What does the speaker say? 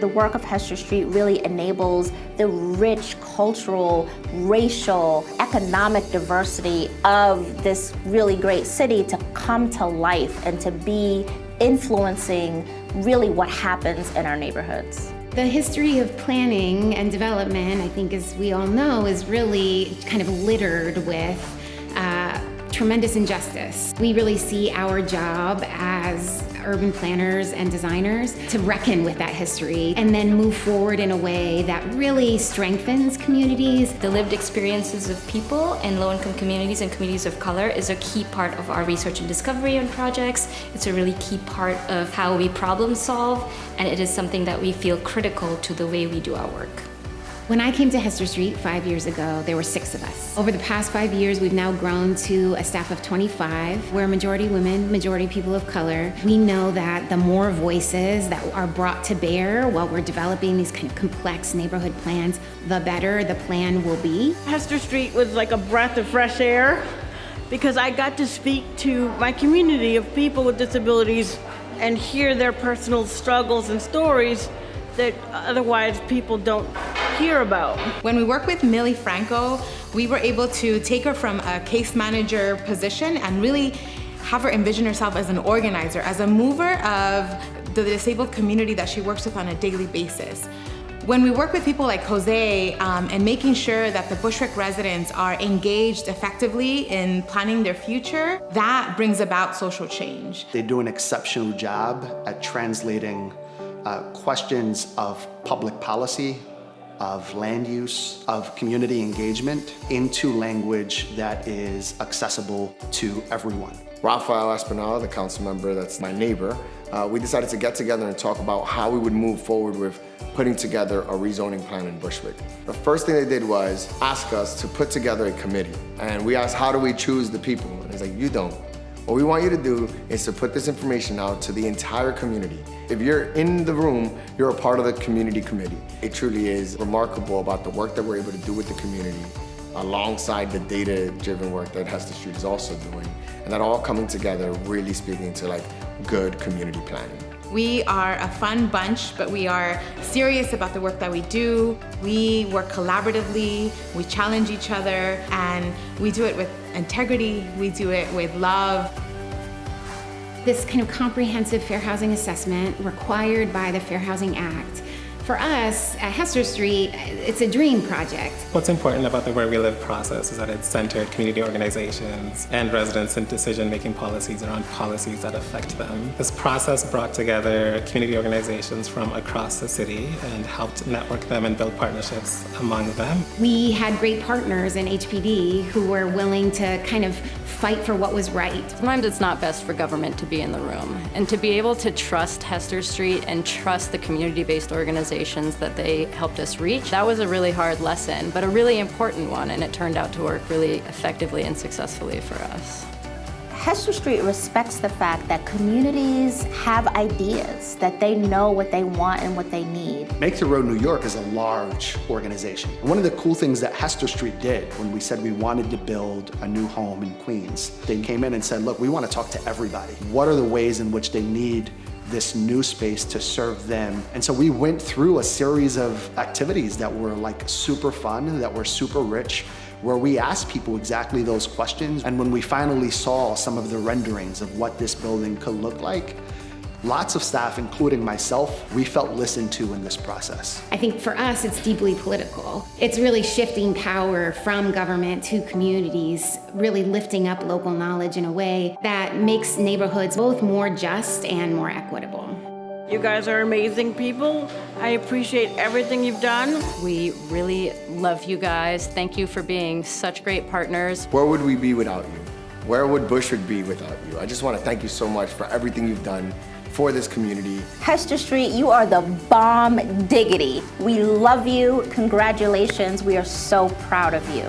The work of Hester Street really enables the rich cultural, racial, economic diversity of this really great city to come to life and to be influencing really what happens in our neighborhoods. The history of planning and development, I think, as we all know, is really kind of littered with tremendous injustice. We really see our job as urban planners and designers to reckon with that history and then move forward in a way that really strengthens communities. The lived experiences of people in low-income communities and communities of color is a key part of our research and discovery on projects. It's a really key part of how we problem solve, and it is something that we feel critical to the way we do our work. When I came to Hester Street 5 years ago, there were 6 of us. Over the past 5 years, we've now grown to a staff of 25. We're majority women, majority people of color. We know that the more voices that are brought to bear while we're developing these kind of complex neighborhood plans, the better the plan will be. Hester Street was like a breath of fresh air because I got to speak to my community of people with disabilities and hear their personal struggles and stories that otherwise people don't hear about. When we work with Millie Franco, we were able to take her from a case manager position and really have her envision herself as an organizer, as a mover of the disabled community that she works with on a daily basis. When we work with people like Jose and making sure that the Bushwick residents are engaged effectively in planning their future, that brings about social change. They do an exceptional job at translating questions of public policy, of land use, of community engagement into language that is accessible to everyone. Rafael Espinal, the council member that's my neighbor, we decided to get together and talk about how we would move forward with putting together a rezoning plan in Bushwick. The first thing they did was ask us to put together a committee. And we asked, how do we choose the people? And he's like, you don't. What we want you to do is to put this information out to the entire community. If you're in the room, you're a part of the community committee. It truly is remarkable about the work that we're able to do with the community alongside the data-driven work that Hester Street is also doing. And that all coming together, really speaking to like good community planning. We are a fun bunch, but we are serious about the work that we do. We work collaboratively, we challenge each other, and we do it with integrity, we do it with love. This kind of comprehensive fair housing assessment required by the Fair Housing Act. For us, at Hester Street, it's a dream project. What's important about the Where We Live process is that it's centered community organizations and residents in decision-making policies around policies that affect them. This process brought together community organizations from across the city and helped network them and build partnerships among them. We had great partners in HPD who were willing to kind of fight for what was right. Sometimes it's not best for government to be in the room, and to be able to trust Hester Street and trust the community-based organizations that they helped us reach, that was a really hard lesson, but a really important one, and it turned out to work really effectively and successfully for us. Hester Street respects the fact that communities have ideas, that they know what they want and what they need. Make the Road New York is a large organization. And one of the cool things that Hester Street did when we said we wanted to build a new home in Queens, they came in and said, look, we want to talk to everybody. What are the ways in which they need this new space to serve them? And so we went through a series of activities that were like super fun, that were super rich, where we asked people exactly those questions. And when we finally saw some of the renderings of what this building could look like, lots of staff, including myself, we felt listened to in this process. I think for us, it's deeply political. It's really shifting power from government to communities, really lifting up local knowledge in a way that makes neighborhoods both more just and more equitable. You guys are amazing people. I appreciate everything you've done. We really love you guys. Thank you for being such great partners. Where would we be without you? Where would Bushwick be without you? I just want to thank you so much for everything you've done for this community. Hester Street, you are the bomb diggity. We love you. Congratulations. We are so proud of you.